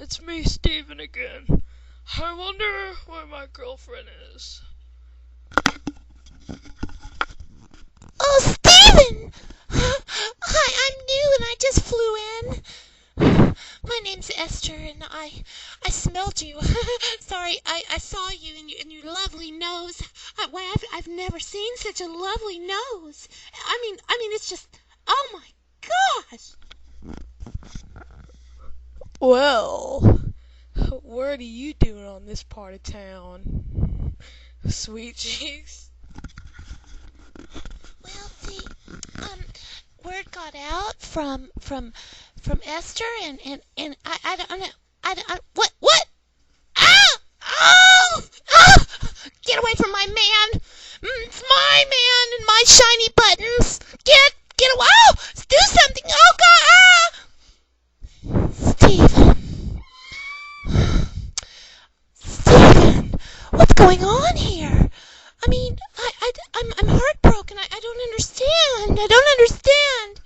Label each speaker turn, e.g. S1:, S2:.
S1: it's me, Steven, again. I wonder where my girlfriend is.
S2: Oh, Steven! Hi, I'm new and I just flew in. My name's Esther and I smelled you. Sorry, I saw you and your lovely nose. I've never seen such a lovely nose. I mean, it's just, oh my gosh!
S1: Well, what are you doing on this part of town, Sweet Cheeks?
S2: Well, see, word got out from Esther and I don't know. What? Ah! Oh! Ah! Get away from my man! It's my man and my shiny buttons! Get away! Oh! Do something! Oh God! Ah! Steven! Steven! What's going on here? I mean, I'm heartbroken. I don't understand. I don't understand.